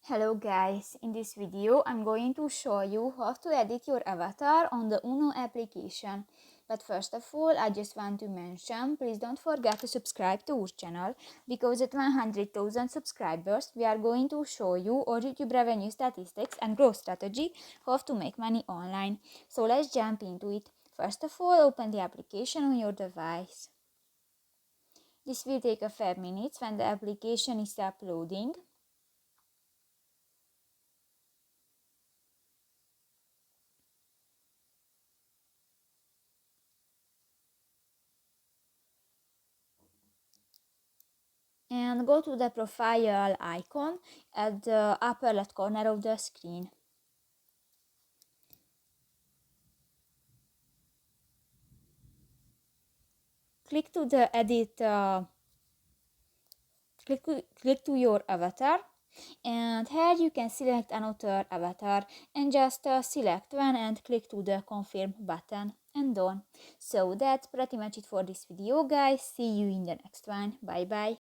Hello guys, in this video I'm going to show you how to edit your avatar on the Uno application. But first of all, I just want to mention, please don't forget to subscribe to our channel, because at 100,000 subscribers we are going to show you our YouTube revenue statistics and growth strategy, how to make money online. So let's jump into it. First of all, open the application on your device. This will take a few minutes when the application is uploading. And go to the profile icon at the upper left corner of the screen. Click to the edit, click to your avatar, and here you can select another avatar and just select one and click to the confirm button and done. So that's pretty much it for this video guys. See you in the next one. Bye bye.